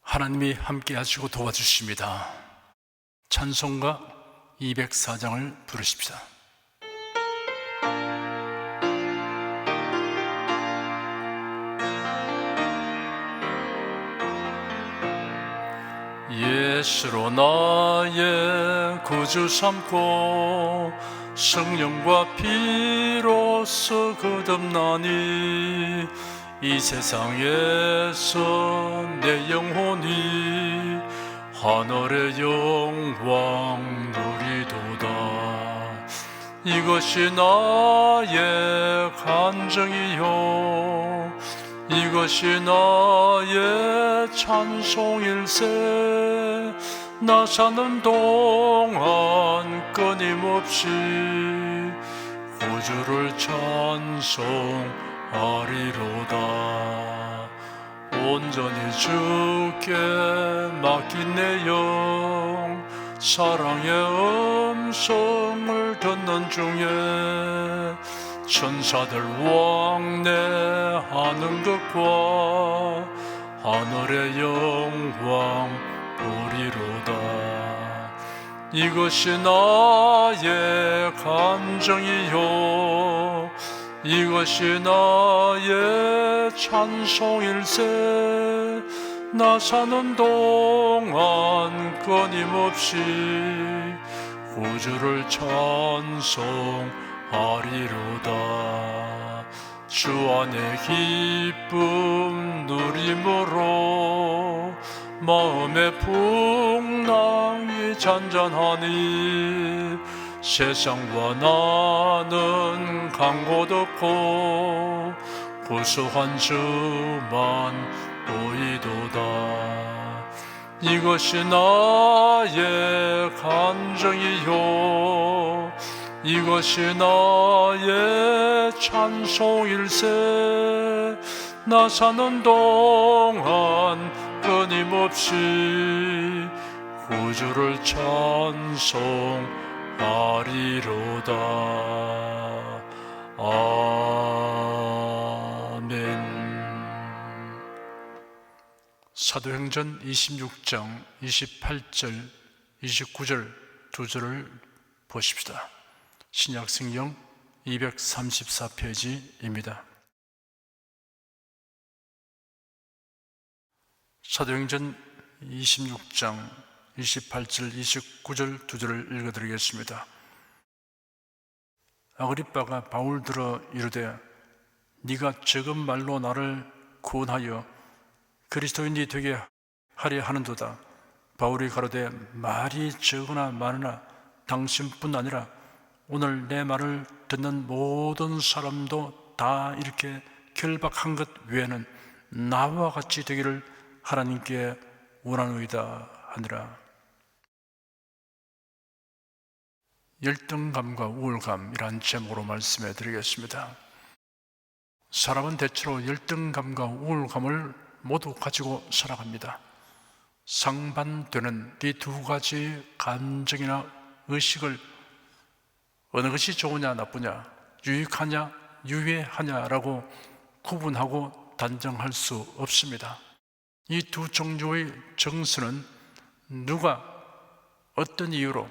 하나님이 함께 하시고 도와주십니다. 찬송가 204장을 부르십시다. 예수로 나의 구주 삼고 성령과 피로써 거듭나니 이 세상에서 내 영혼이 하늘의 영광 누리도다. 이것이 나의 간증이요 이것이 나의 찬송일세. 나 사는 동안 끊임없이 구주를 찬송하리로다. 온전히 주께 맡긴 내 영 사랑의 음성을 듣는 중에 천사들 왕래하는 것과 하늘의 영광 보리로다. 이것이 나의 감정이요 이것이 나의 찬송일세. 나 사는 동안 끊임없이 구주를 찬송하리로다. 주 안의 기쁨 누림으로 마음의 풍랑이 잔잔하니 세상과 나는 간 곳 없고 구수한 주만 보이도다. 이것이 나의 감정이요 이것이 나의 찬송일세. 나 사는 동안 끊임없이 구주를 찬송하리로다. 아멘. 사도행전 26장 28절 29절 두 절을 보십시다. 신약성경 234페이지입니다. 사도행전 26장 28절 29절 두 절을 읽어드리겠습니다. 아그리빠가 바울 들어 이르되 네가 적은 말로 나를 구원하여 그리스도인이 되게 하려 하는도다. 바울이 가로되 말이 적으나 많으나 당신뿐 아니라 오늘 내 말을 듣는 모든 사람도 다 이렇게 결박한 것 외에는 나와 같이 되기를 하나님께 원하노이다 하니라. 열등감과 우울감이란 제목으로 말씀해 드리겠습니다. 사람은 대체로 열등감과 우울감을 모두 가지고 살아갑니다. 상반되는 이 두 가지 감정이나 의식을 어느 것이 좋으냐 나쁘냐, 유익하냐 유해하냐라고 구분하고 단정할 수 없습니다. 이 두 종류의 정서는 누가 어떤 이유로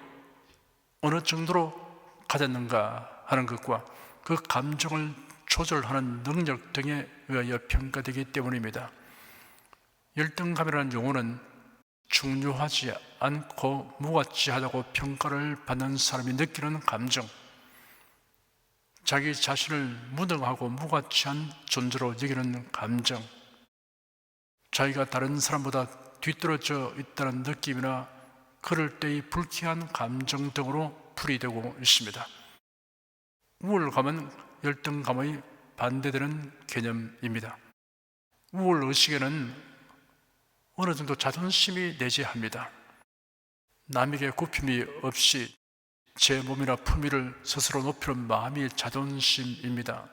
어느 정도로 가졌는가 하는 것과 그 감정을 조절하는 능력 등에 의하여 평가되기 때문입니다. 열등감이라는 용어는 중요하지 않고 무가치하다고 평가를 받는 사람이 느끼는 감정, 자기 자신을 무능하고 무가치한 존재로 여기는 감정, 자기가 다른 사람보다 뒤떨어져 있다는 느낌이나 그럴 때의 불쾌한 감정 등으로 풀이되고 있습니다. 우울감은 열등감의 반대되는 개념입니다. 우울의식에는 어느 정도 자존심이 내재합니다. 남에게 굽힘이 없이 제 몸이나 품위를 스스로 높이는 마음이 자존심입니다.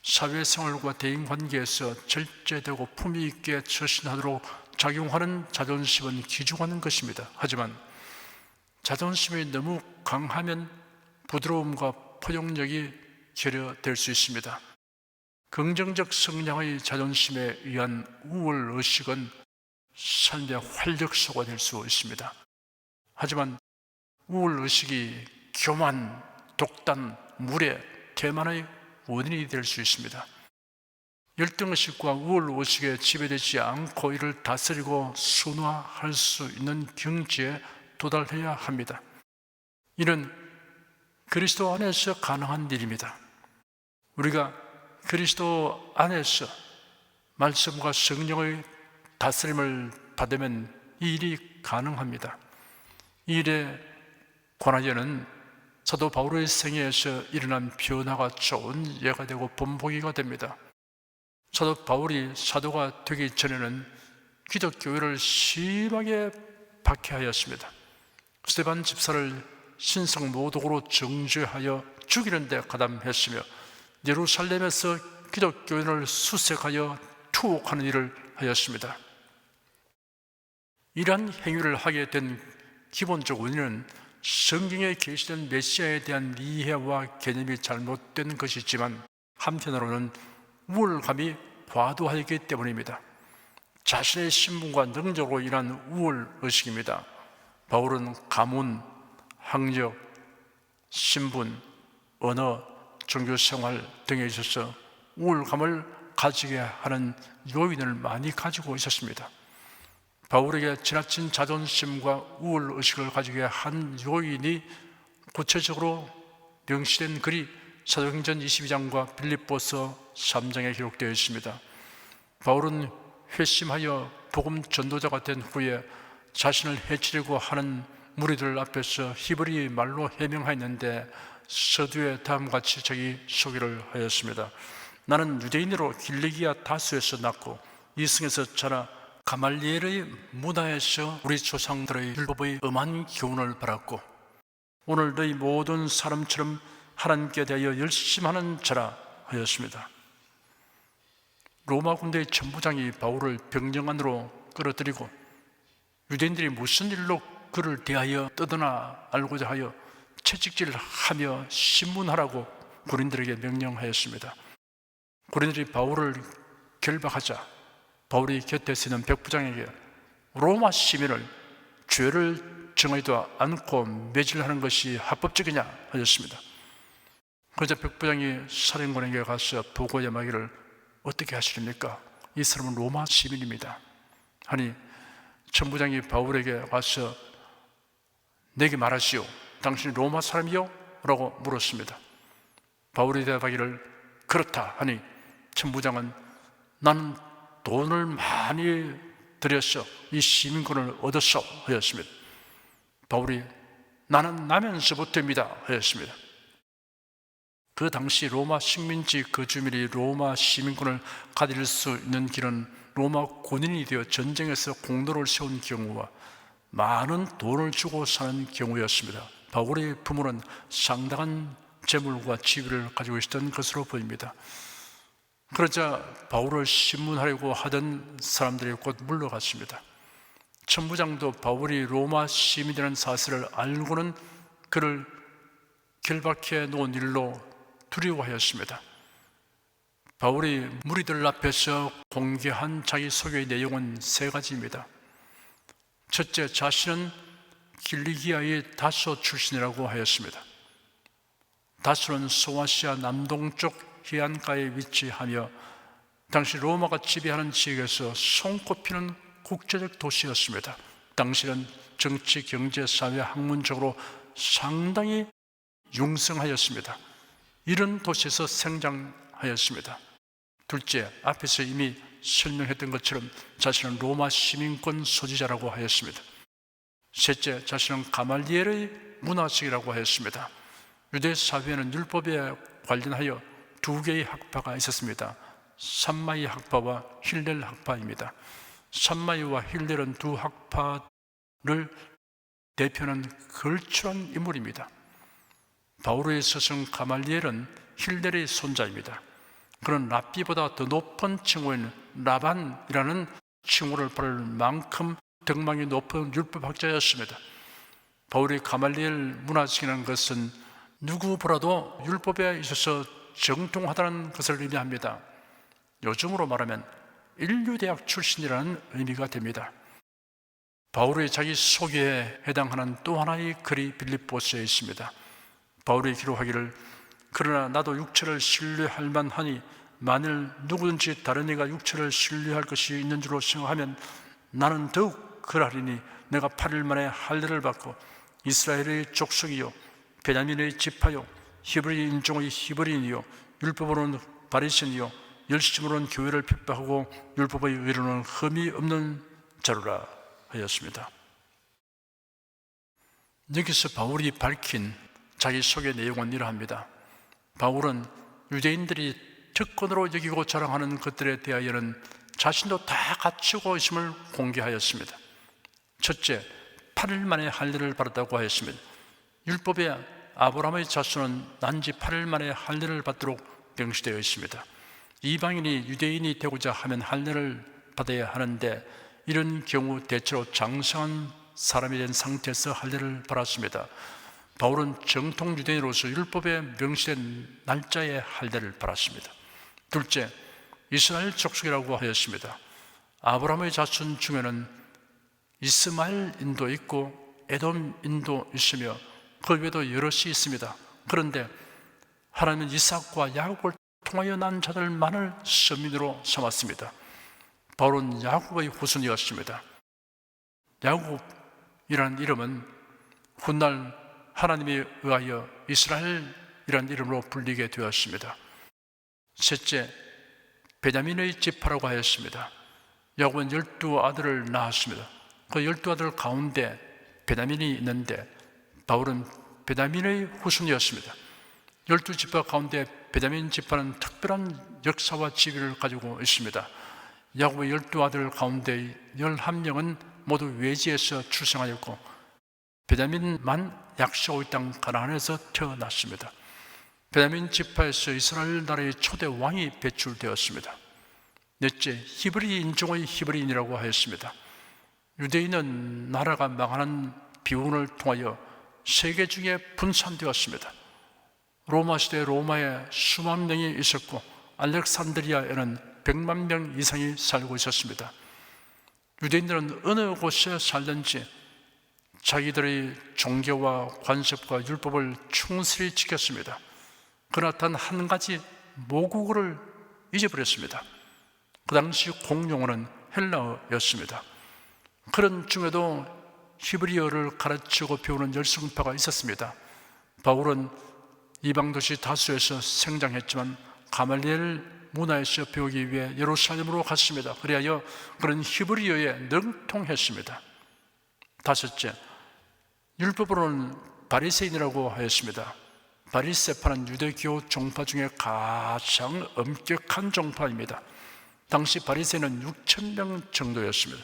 사회생활과 대인관계에서 절제되고 품위 있게 처신하도록 작용하는 자존심은 귀중한 것입니다. 하지만 자존심이 너무 강하면 부드러움과 포용력이 결여될 수 있습니다. 긍정적 성향의 자존심에 의한 우월의식은 삶의 활력소가 될 수 있습니다. 하지만 우울의식이 교만, 독단, 무례, 태만의 원인이 될 수 있습니다. 열등의식과 우울의식에 지배되지 않고 이를 다스리고 순화할 수 있는 경지에 도달해야 합니다. 이는 그리스도 안에서 가능한 일입니다. 우리가 그리스도 안에서 말씀과 성령의 다스림을 받으면 이 일이 가능합니다. 이 일에 관하여는 사도 바울의 생애에서 일어난 변화가 좋은 예가 되고 본보기가 됩니다. 사도 바울이 사도가 되기 전에는 기독교회를 심하게 박해하였습니다. 스데반 집사를 신성 모독으로 정죄하여 죽이는 데 가담했으며 예루살렘에서 기독교인을 수색하여 투옥하는 일을 하였습니다. 이러한 행위를 하게 된 기본적 원인은 성경에 계시된 메시아에 대한 이해와 개념이 잘못된 것이지만 한편으로는 우울감이 과도하기 때문입니다. 자신의 신분과 능력으로 인한 우울의식입니다. 바울은 가문, 학력, 신분, 언어, 종교생활 등에 있어서 우울감을 가지게 하는 요인을 많이 가지고 있었습니다. 바울에게 지나친 자존심과 우울의식을 가지게 한 요인이 구체적으로 명시된 글이 사도행전 22장과 빌립보서 3장에 기록되어 있습니다. 바울은 회심하여 복음 전도자가 된 후에 자신을 해치려고 하는 무리들 앞에서 히브리 말로 해명하였는데 서두에 다음과 같이 자기 소개를 하였습니다. 나는 유대인으로 길리기아 다수에서 낳고 이승에서 자라 가말리엘의 문화에서 우리 조상들의 율법의 엄한 교훈을 받았고 오늘 너희 모든 사람처럼 하나님께 대하여 열심하는 자라 하였습니다. 로마 군대의 천부장이 바울을 병영 안으로 끌어들이고 유대인들이 무슨 일로 그를 대하여 떠드나 알고자 하여 채찍질하며 신문하라고 군인들에게 명령하였습니다. 군인들이 바울을 결박하자 바울이 곁에 서는 백부장에게 로마 시민을 죄를 정하지도 않고 매질하는 것이 합법적이냐 하였습니다. 그러자 백부장이 사령관에게 가서 보고에 말하기를 어떻게 하시렵니까? 이 사람은 로마 시민입니다. 하니 천부장이 바울에게 와서 내게 말하시오. 당신이 로마 사람이요? 라고 물었습니다. 바울이 대답하기를 그렇다 하니 천부장은 나는 돈을 많이 들여서 이 시민권을 얻었어 하였습니다. 바울이 나는 나면서부터입니다 하였습니다. 그 당시 로마 식민지 거주민이 로마 시민권을 가질 수 있는 길은 로마 군인이 되어 전쟁에서 공로를 세운 경우와 많은 돈을 주고 사는 경우였습니다. 바울의 부모는 상당한 재물과 지위를 가지고 있었던 것으로 보입니다. 그러자 바울을 신문하려고 하던 사람들이 곧 물러갔습니다. 천부장도 바울이 로마 시민이라는 사실을 알고는 그를 결박해 놓은 일로 두려워하였습니다. 바울이 무리들 앞에서 공개한 자기 소개의 내용은 세 가지입니다. 첫째, 자신은 길리기아의 다소 출신이라고 하였습니다. 다소는 소아시아 남동쪽 해안가에 위치하며 당시 로마가 지배하는 지역에서 손꼽히는 국제적 도시였습니다. 당시는 정치, 경제, 사회, 학문적으로 상당히 융성하였습니다. 이런 도시에서 성장하였습니다. 둘째, 앞에서 이미 설명했던 것처럼 자신은 로마 시민권 소지자라고 하였습니다. 셋째, 자신은 가말리엘의 문화식이라고 하였습니다. 유대 사회에는 율법에 관련하여 두 개의 학파가 있었습니다. 삼마이 학파와 힐렐 학파입니다. 삼마이와 힐렐은 두 학파를 대표하는 걸출한 인물입니다. 바울의 스승 가말리엘은 힐렐의 손자입니다. 그는 랍비보다 더 높은 칭호인 라반이라는 칭호를 받을 만큼 덕망이 높은 율법학자였습니다. 바울이 가말리엘 문화식이라는 것은 누구보다도 율법에 있어서 정통하다는 것을 의미합니다. 요즘으로 말하면 인류대학 출신이라는 의미가 됩니다. 바울의 자기 소개에 해당하는 또 하나의 글이 빌립보서에 있습니다. 바울이 기록하기를 그러나 나도 육체를 신뢰할 만하니 만일 누구든지 다른 이가 육체를 신뢰할 것이 있는 줄로 생각하면 나는 더욱 그러하리니 내가 8일 만에 할례를 받고 이스라엘의 족속이요 베냐민의 지파요 히브리 인종의 히브리인이요 율법으로는 바리새인이요 열심으로는 교회를 핍박하고 율법의 의로는 흠이 없는 자루라 하였습니다. 여기서 바울이 밝힌 자기 소개 내용은 이러합니다. 바울은 유대인들이 특권으로 여기고 자랑하는 것들에 대하여는 자신도 다 갖추고 있음을 공개하였습니다. 첫째, 8일 만에 할례를 받았다고 하였습니다. 율법에 아브라함의 자손은 난지 8일 만에 할례를 받도록 명시되어 있습니다. 이방인이 유대인이 되고자 하면 할례를 받아야 하는데 이런 경우 대체로 장성한 사람이 된 상태에서 할례를 받았습니다. 바울은 정통 유대인으로서 율법에 명시된 날짜에 할례를 받았습니다. 둘째, 이스라엘 족속이라고 하였습니다. 아브라함의 자손 중에는 이스마엘인도 있고 에돔인도 있으며 그 외에도 여럿이 있습니다. 그런데 하나님은 이삭과 야곱을 통하여 난 자들만을 선민으로 삼았습니다. 바울은 야곱의 후손이었습니다. 야곱이라는 이름은 훗날 하나님에 의하여 이스라엘이라는 이름으로 불리게 되었습니다. 셋째, 베냐민의 지파라고 하였습니다. 야곱은 12아들을 낳았습니다. 그 12아들 가운데 베냐민이 있는데 바울은 베냐민의 후손이었습니다. 12지파 가운데 베냐민 지파는 특별한 역사와 지위를 가지고 있습니다. 야곱의 12아들 가운데 11명은 모두 외지에서 출생하였고 베냐민만 약속의 땅 가나안에서 태어났습니다. 베냐민 지파에서 이스라엘 나라의 초대 왕이 배출되었습니다. 넷째, 히브리 인종의 히브리인이라고 하였습니다. 유대인은 나라가 망하는 비운을 통하여 세계 중에 분산되었습니다. 로마 시대 로마에 수만 명이 있었고 알렉산드리아에는 100만 명 이상이 살고 있었습니다. 유대인들은 어느 곳에 살든지 자기들의 종교와 관습과 율법을 충실히 지켰습니다. 그러나 단 한 가지 모국어를 잊어버렸습니다. 그 당시 공용어는 헬라어였습니다. 그런 중에도 히브리어를 가르치고 배우는 열성파가 있었습니다. 바울은 이방 도시 다수에서 성장했지만 가말리엘 문화에서 배우기 위해 예루살렘으로 갔습니다. 그리하여 그런 히브리어에 능통했습니다. 다섯째, 율법으로는 바리새인이라고 하였습니다. 바리새파는 유대교 종파 중에 가장 엄격한 종파입니다. 당시 바리새인은 6,000명 정도였습니다.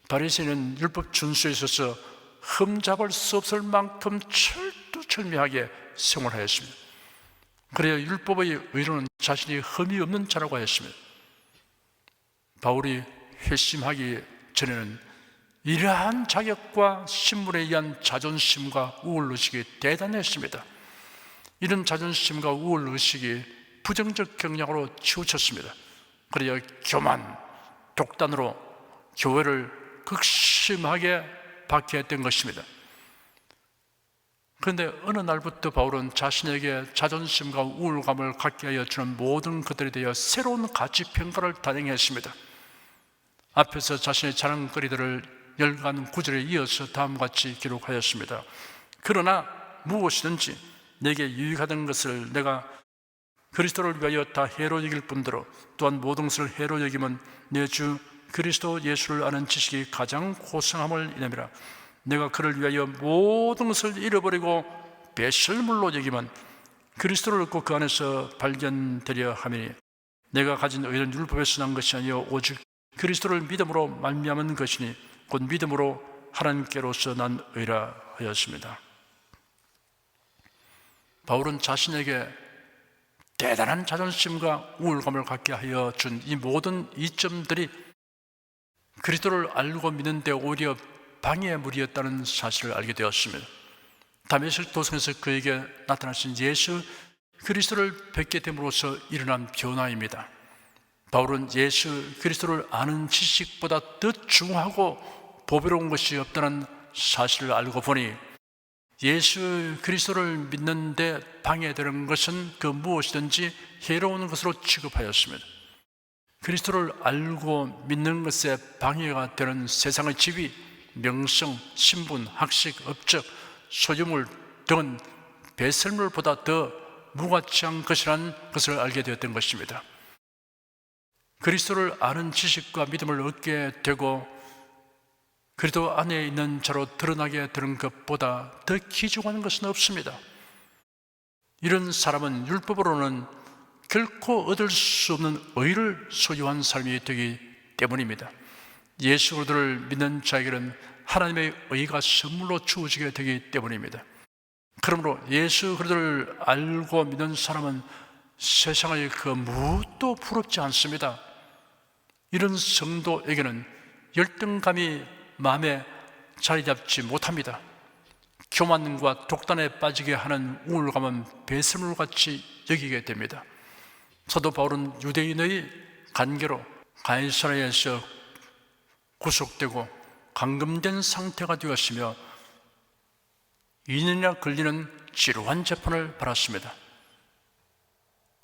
바리새인은 율법 준수에 있어서 흠잡을 수 없을 만큼 철두철미하게 생활하였습니다. 그래야 율법의 의로는 자신이 흠이 없는 자라고 하였습니다. 바울이 회심하기 전에는 이러한 자격과 신분에 의한 자존심과 우월의식이 대단했습니다. 이런 자존심과 우월의식이 부정적 경향으로 치우쳤습니다. 그래야 교만, 독단으로 교회를 극심하게 박해했던 것입니다. 그런데 어느 날부터 바울은 자신에게 자존심과 우월감을 갖게 하여 주는 모든 것들에 대해 새로운 가치평가를 단행했습니다. 앞에서 자신의 자랑거리들을 열간 구절에 이어서 다음과 같이 기록하였습니다. 그러나 무엇이든지 내게 유익하던 것을 내가 그리스도를 위하여 다 해로 여길 뿐더러 또한 모든 것을 해로 여기면 내 주 그리스도 예수를 아는 지식이 가장 고상함을 인함이라. 내가 그를 위하여 모든 것을 잃어버리고 배설물로 여기면 그리스도를 얻고 그 안에서 발견되려 함이니 내가 가진 의는 율법에서 난 것이 아니요 오직 그리스도를 믿음으로 말미암은 것이니 곧 믿음으로 하나님께로서 난 의라 하였습니다. 바울은 자신에게 대단한 자존심과 우월감을 갖게 하여 준 이 모든 이점들이 그리스도를 알고 믿는 데 오히려 방해물이었다는 사실을 알게 되었습니다. 다메섹 도성에서 그에게 나타나신 예수 그리스도를 뵙게 됨으로써 일어난 변화입니다. 바울은 예수 그리스도를 아는 지식보다 더 중하고 보배로운 것이 없다는 사실을 알고 보니 예수 그리스도를 믿는 데 방해되는 것은 그 무엇이든지 해로운 것으로 취급하였습니다. 그리스도를 알고 믿는 것에 방해가 되는 세상의 지위, 명성, 신분, 학식, 업적, 소유물 등은 배설물보다 더 무가치한 것이라는 것을 알게 되었던 것입니다. 그리스도를 아는 지식과 믿음을 얻게 되고 그리스도 안에 있는 자로 드러나게 되는 것보다 더 귀중한 것은 없습니다. 이런 사람은 율법으로는 결코 얻을 수 없는 의를 소유한 사람이 되기 때문입니다. 예수 그리스도를 믿는 자에게는 하나님의 의가 선물로 주어지게 되기 때문입니다. 그러므로 예수 그리스도를 알고 믿는 사람은 세상의 그 무엇도 부럽지 않습니다. 이런 성도에게는 열등감이 마음에 자리 잡지 못합니다. 교만과 독단에 빠지게 하는 우울감은 배설물같이 여기게 됩니다. 사도 바울은 유대인의 관계로 가이사랴에서 구속되고 감금된 상태가 되었으며 2년이나 걸리는 지루한 재판을 받았습니다.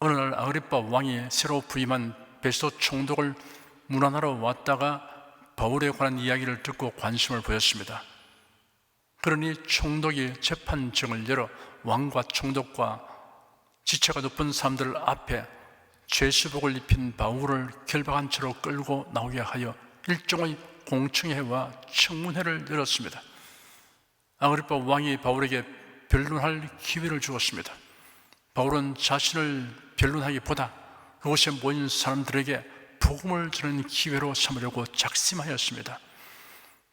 어느 날 아그리빠 왕이 새로 부임한 베스도 총독을 문안하러 왔다가 바울에 관한 이야기를 듣고 관심을 보였습니다. 그러니 총독이 재판정을 열어 왕과 총독과 지체가 높은 사람들 앞에 죄수복을 입힌 바울을 결박한 채로 끌고 나오게 하여 일종의 공청회와 청문회를 열었습니다. 아그리빠 왕이 바울에게 변론할 기회를 주었습니다. 바울은 자신을 변론하기보다 그곳에 모인 사람들에게 복음을 전하는 기회로 삼으려고 작심하였습니다.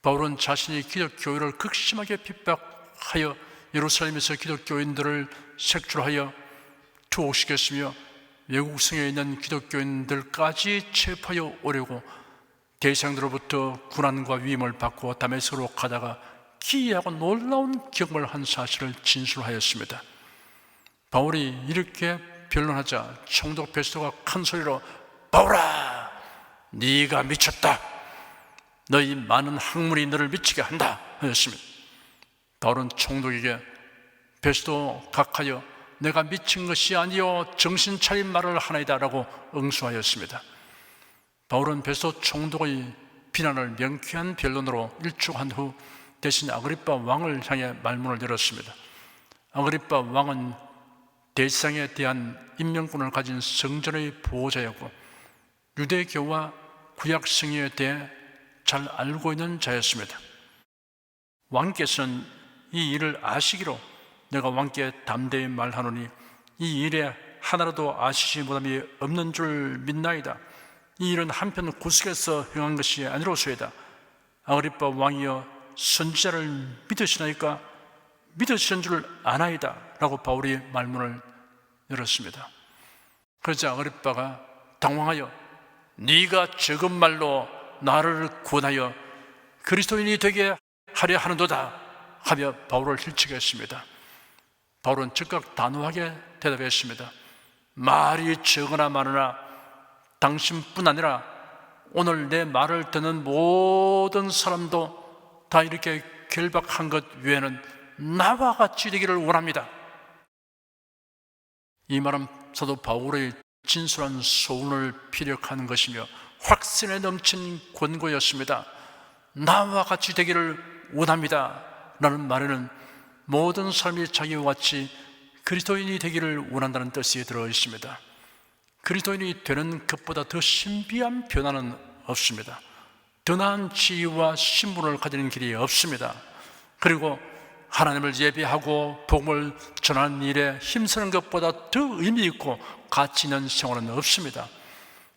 바울은 자신이 기독교회를 극심하게 핍박하여 예루살렘에서 기독교인들을 색출하여 투옥시켰으며 외국 성에 있는 기독교인들까지 체포하여 오려고 대상들로부터 군안과 위임을 받고 다메섹으로 가다가 기이하고 놀라운 경험을 한 사실을 진술하였습니다. 바울이 이렇게 변론하자 총독 베스도가 큰 소리로 바울아, 네가 미쳤다. 너희 많은 학문이 너를 미치게 한다 하였습니다. 바울은 총독에게 베스도 각하여 내가 미친 것이 아니요 정신 차린 말을 하나이다 라고 응수하였습니다. 바울은 베스도 총독의 비난을 명쾌한 변론으로 일축한 후 대신 아그리빠 왕을 향해 말문을 열었습니다. 아그리빠 왕은 대상에 대한 임명권을 가진 성전의 보호자였고 유대교와 구약성경에 대해 잘 알고 있는 자였습니다. 왕께서는 이 일을 아시기로 내가 왕께 담대히 말하노니 이 일에 하나라도 아시지 못함이 없는 줄 믿나이다. 이 일은 한편 구석에서 행한 것이 아니로소이다. 아그리빠 왕이여 선지자를 믿으시나이까? 믿으시는 줄 아나이다 라고 바울이 말문을 열었습니다. 그러자 아그리빠가 당황하여 네가 적은 말로 나를 구원하여 그리스도인이 되게 하려 하는도다 하며 바울을 힐치겠습니다. 바울은 즉각 단호하게 대답했습니다. 말이 적으나 많으나 당신뿐 아니라 오늘 내 말을 듣는 모든 사람도 다 이렇게 결박한 것 외에는 나와 같이 되기를 원합니다. 이 말은 사도 바울의 진솔한 소원을 피력하는 것이며 확신에 넘친 권고였습니다. 나와 같이 되기를 원합니다 라는 말에는 모든 사람이 자기와 같이 그리스도인이 되기를 원한다는 뜻이 들어 있습니다. 그리스도인이 되는 것보다 더 신비한 변화는 없습니다. 더 나은 지위와 신분을 가지는 길이 없습니다. 그리고 하나님을 예배하고 복음을 전하는 일에 힘쓰는 것보다 더 의미 있고 가치 있는 생활은 없습니다.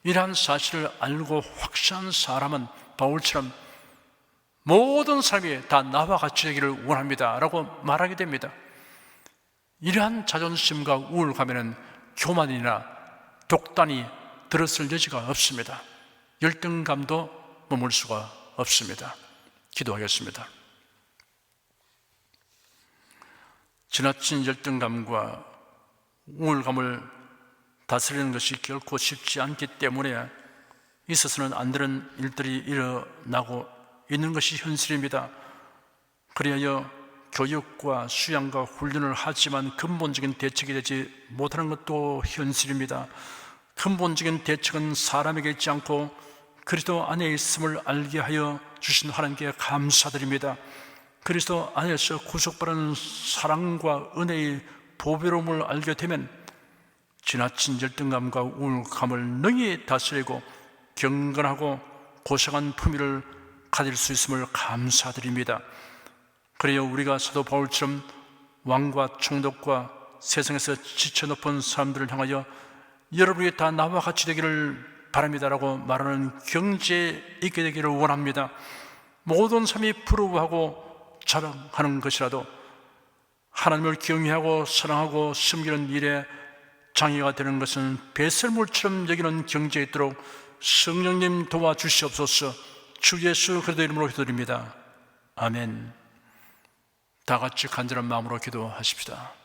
이러한 사실을 알고 확신한 사람은 바울처럼 모든 사람이 다 나와 같이 되기를 원합니다 라고 말하게 됩니다. 이러한 자존심과 우울감에는 교만이나 독단이 들었을 여지가 없습니다. 열등감도 머물 수가 없습니다. 기도하겠습니다. 지나친 열등감과 우울감을 다스리는 것이 결코 쉽지 않기 때문에 있어서는 안 되는 일들이 일어나고 있는 것이 현실입니다. 그리하여 교육과 수양과 훈련을 하지만 근본적인 대책이 되지 못하는 것도 현실입니다. 근본적인 대책은 사람에게 있지 않고 그리스도 안에 있음을 알게 하여 주신 하나님께 감사드립니다. 그리스도 안에서 구속받은 사랑과 은혜의 보배로움을 알게 되면 지나친 열등감과 우울감을 능히 다스리고 경건하고 고상한 품위를 가질 수 있음을 감사드립니다. 그래야 우리가 사도 바울처럼 왕과 총독과 세상에서 지쳐 높은 사람들을 향하여 여러분이 다 나와 같이 되기를 바랍니다라고 말하는 경지에 있게 되기를 원합니다. 모든 삶이 부러워하고 자랑하는 것이라도 하나님을 경외하고 사랑하고 섬기는 일에 장애가 되는 것은 배설물처럼 여기는 경지에 있도록 성령님 도와주시옵소서. 주 예수 그리스도 이름으로 기도드립니다. 아멘. 다 같이 간절한 마음으로 기도하십시다.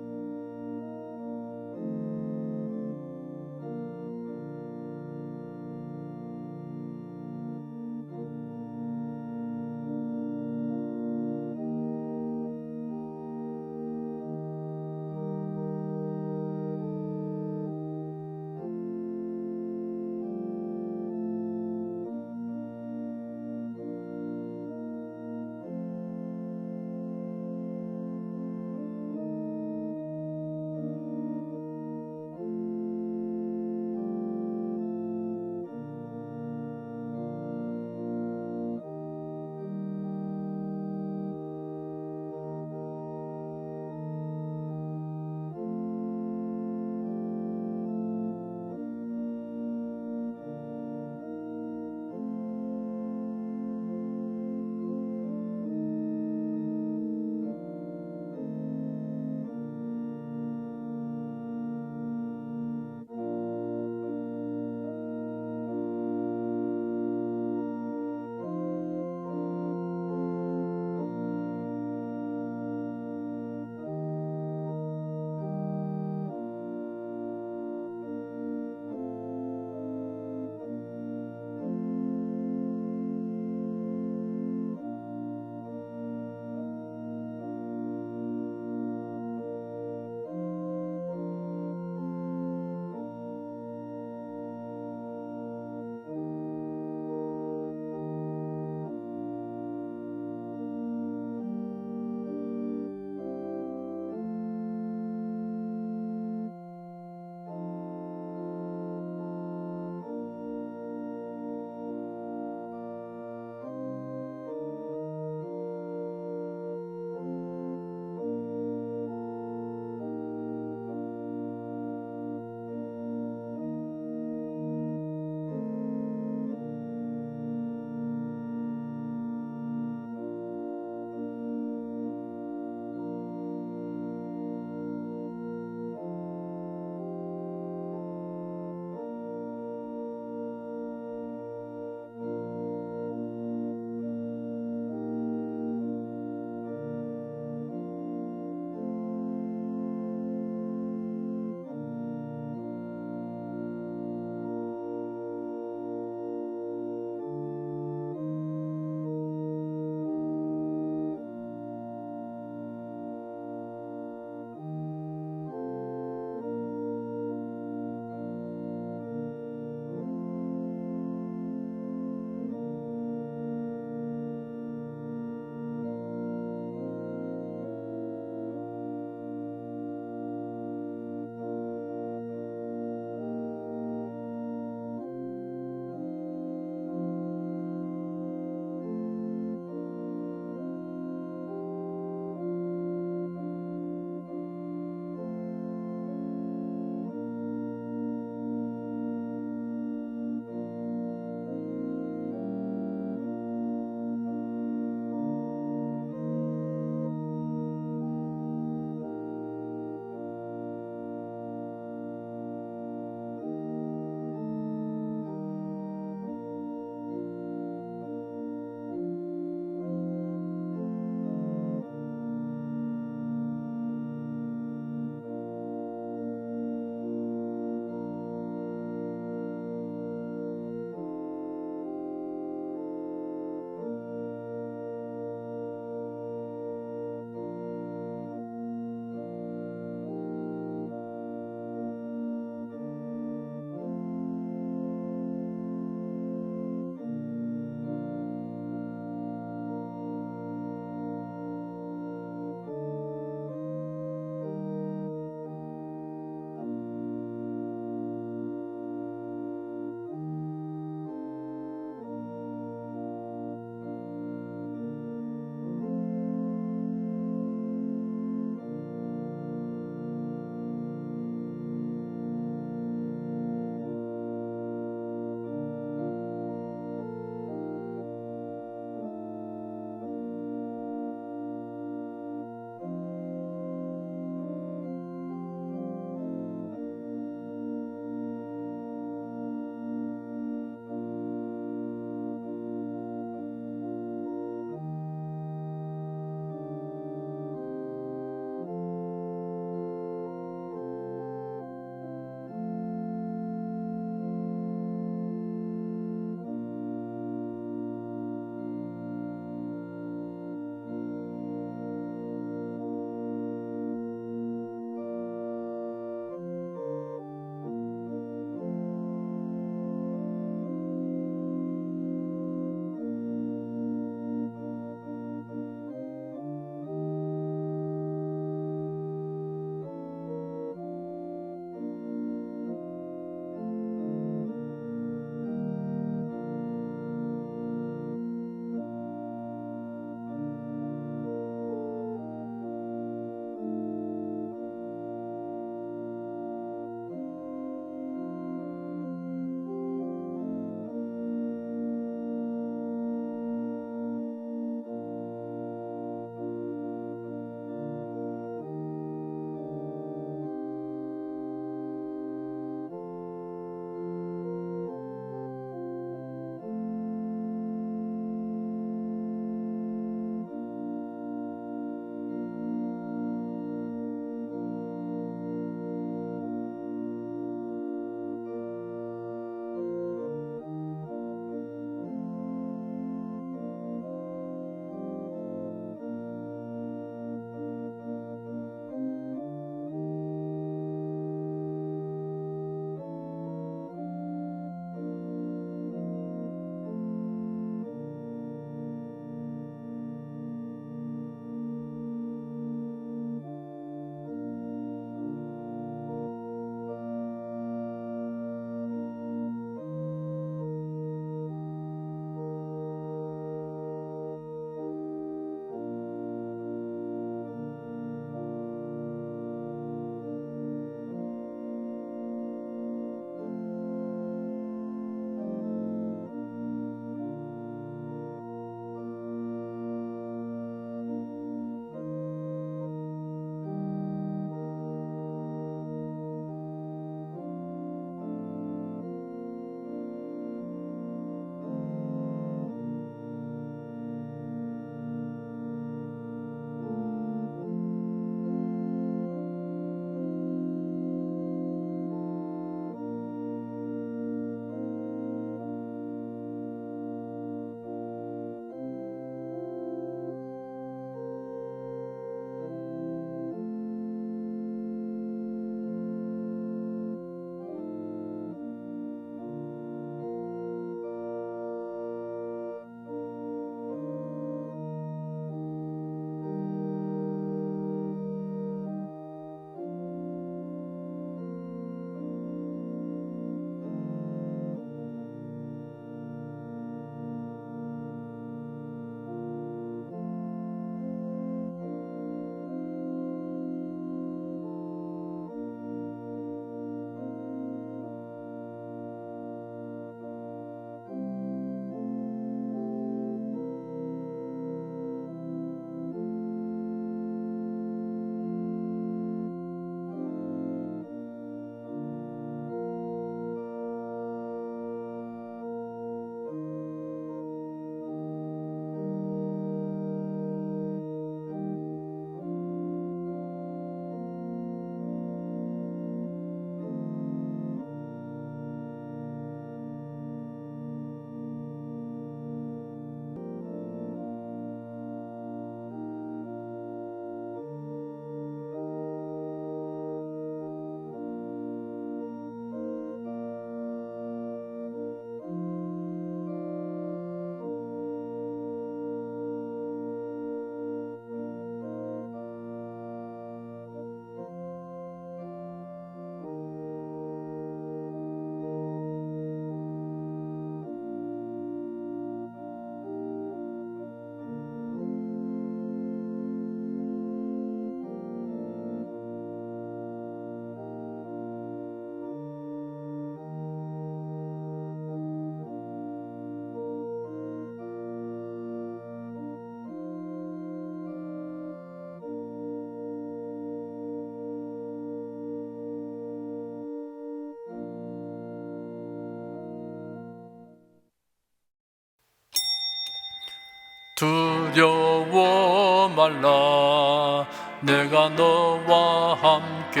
두려워 말라. 내가 너와 함께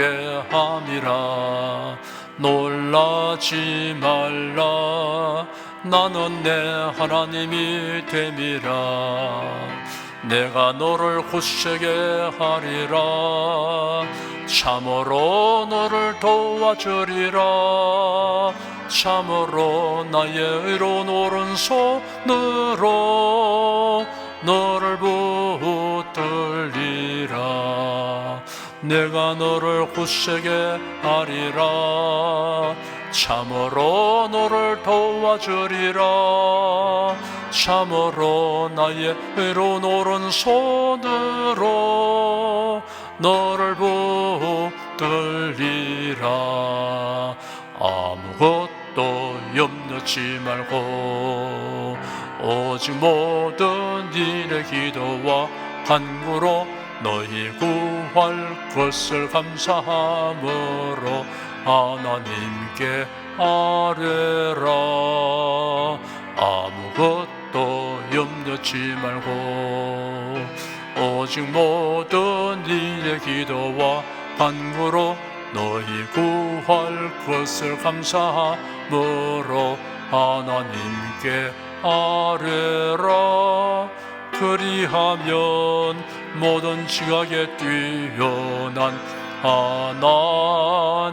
함이라. 놀라지 말라. 나는 내 하나님이 됨이라. 내가 너를 굳세게 하리라. 참으로 너를 도와주리라. 참으로 나의 의로운 오른손으로 너를 붙들리라. 내가 너를 굳세게 하리라. 참으로 너를 도와주리라. 참으로 나의 의로운 오른손으로 너를 붙들리라. 아무것도 염려치 말고 오직 모든 일의 기도와 간구로 너희 구할 것을 감사함으로 하나님께 아뢰라. 아무것도 염려치 말고 오직 모든 일의 기도와 간구로 너희 구할 것을 감사함으로 하나님께 아뢰라. 그리하면 모든 지각에 뛰어난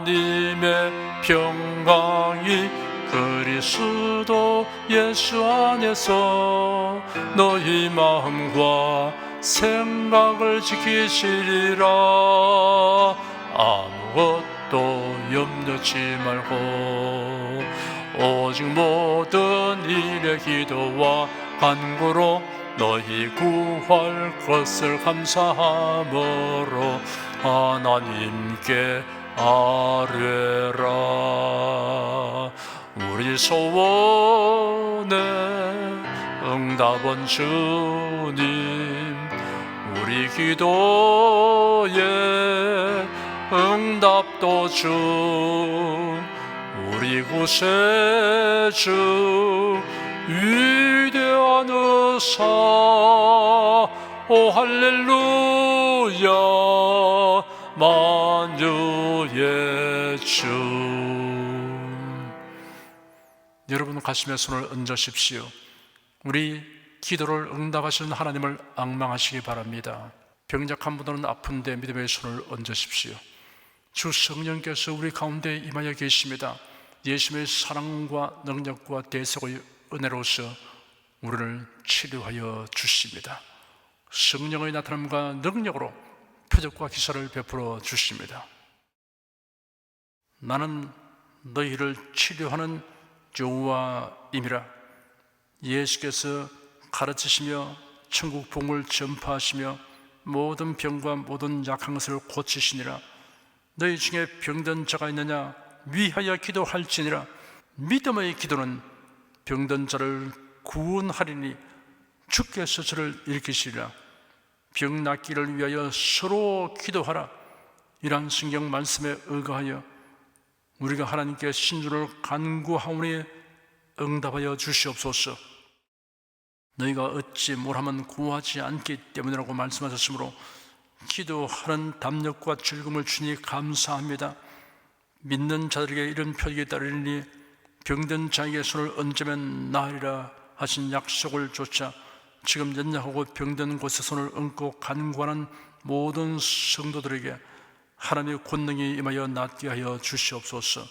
하나님의 평강이 그리스도 예수 안에서 너희 마음과 생각을 지키시리라. 아무것도 염려치 말고 오직 모든 일의 기도와 간구로 너희 구할 것을 감사함으로 하나님께 아뢰라. 우리 소원의 응답은 주님, 우리 기도의 응답도 주, 우리 구세주 위대한 의사, 오 할렐루야, 만유의 주. 여러분 가슴에 손을 얹으십시오. 우리 기도를 응답하시는 하나님을 앙망하시기 바랍니다. 병약한 분들은 아픈데 믿음의 손을 얹으십시오. 주 성령께서 우리 가운데 임하여 계십니다. 예수님의 사랑과 능력과 대속의 은혜로서 우리를 치료하여 주십니다. 성령의 나타남과 능력으로 표적과 기사를 베풀어 주십니다. 나는 너희를 치료하는 여호와임이라. 예수께서 가르치시며 천국 복음을 전파하시며 모든 병과 모든 약한 것을 고치시니라. 너희 중에 병든 자가 있느냐? 위하여 기도할지니라. 믿음의 기도는 병든 자를 구원하리니 주께서 저를 일으키시리라. 병 낫기를 위하여 서로 기도하라. 이러한 성경 말씀에 의거하여 우리가 하나님께 신주를 간구하오니 응답하여 주시옵소서. 너희가 어찌 뭘하면 구하지 않기 때문이라고 말씀하셨으므로 기도하는 담력과 즐거움을 주니 감사합니다. 믿는 자들에게 이런 표적이 따르리니 병든 자에게 손을 얹으면 나으리라 하신 약속을 좇아 지금 연약하고 병든 곳에 손을 얹고 간구하는 모든 성도들에게 하나님의 권능이 임하여 낫게 하여 주시옵소서.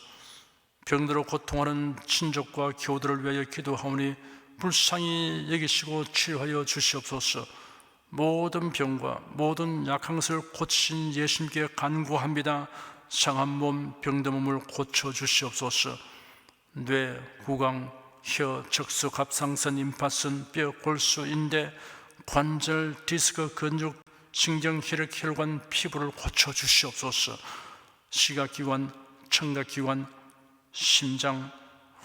병들어 고통하는 친족과 교우들을 위하여 기도하오니 불쌍히 여기시고 치료하여 주시옵소서. 모든 병과 모든 약한 것을 고치신 예수님께 간구합니다. 상한 몸, 병든 몸을 고쳐주시옵소서. 뇌, 구강, 혀, 척수, 갑상선, 임파선, 뼈, 골수, 인대, 관절, 디스크, 근육, 신경, 혈액, 혈관, 피부를 고쳐주시옵소서. 시각기관, 청각기관, 심장,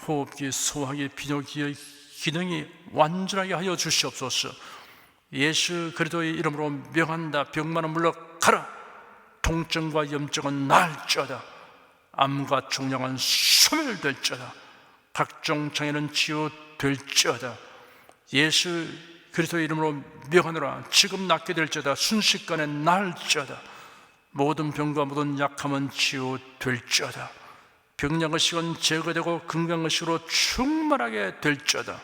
호흡기, 소화기, 비뇨기의 기능이 완전하게 하여 주시옵소서. 예수 그리스도의 이름으로 명한다. 병만은 물러가라. 통증과 염증은 날지어다. 암과 종양은 소멸될지어다. 각종 장애는 치유될지어다. 예수 그리스도의 이름으로 명하노라. 지금 낫게 될지어다. 순식간에 나을지어다. 모든 병과 모든 약함은 치유될지어다. 병량의식은 제거되고 건강의식으로 충만하게 될지어다.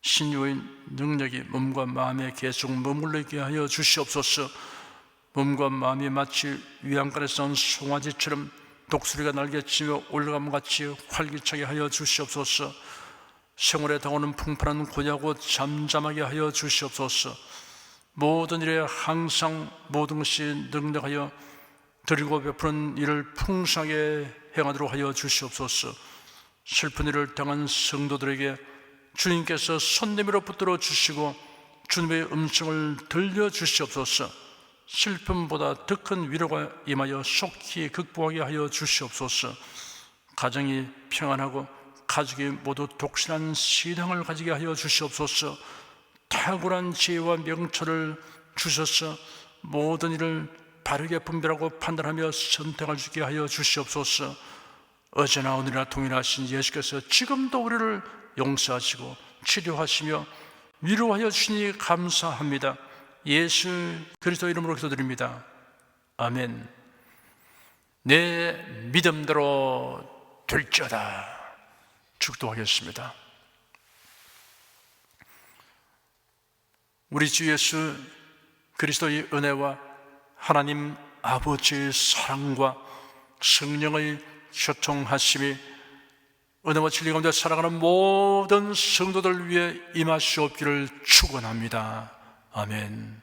신유의 능력이 몸과 마음에 계속 머물게 하여 주시옵소서. 몸과 마음이 마치 위안간에 쌓은 송아지처럼 독수리가 날개치며 올라감과 같이 활기차게 하여 주시옵소서. 생활에 당하는 풍파는 고야고 잠잠하게 하여 주시옵소서. 모든 일에 항상 모든 것이 능력하여 드리고 베푸는 일을 풍성하게 행하도록 하여 주시옵소서. 슬픈 일을 당한 성도들에게 주님께서 손 내밀어 붙들어 주시고 주님의 음성을 들려주시옵소서. 슬픔보다 더 큰 위로가 임하여 속히 극복하게 하여 주시옵소서. 가정이 평안하고 가족이 모두 독실한 신앙을 가지게 하여 주시옵소서. 탁월한 지혜와 명철을 주셔서 모든 일을 바르게 분별하고 판단하며 선택할 수 있게 하여 주시옵소서. 어제나 오늘이나 동일하신 예수께서 지금도 우리를 용서하시고 치료하시며 위로하여 주시니 감사합니다. 예수 그리스도 이름으로 기도드립니다. 아멘. 내 믿음대로 될지어다. 축도하겠습니다. 우리 주 예수 그리스도의 은혜와 하나님 아버지의 사랑과 성령의 교통하심이 은혜와 진리 가운데 살아가는 모든 성도들 위해 임하시옵기를 축원합니다. 아멘.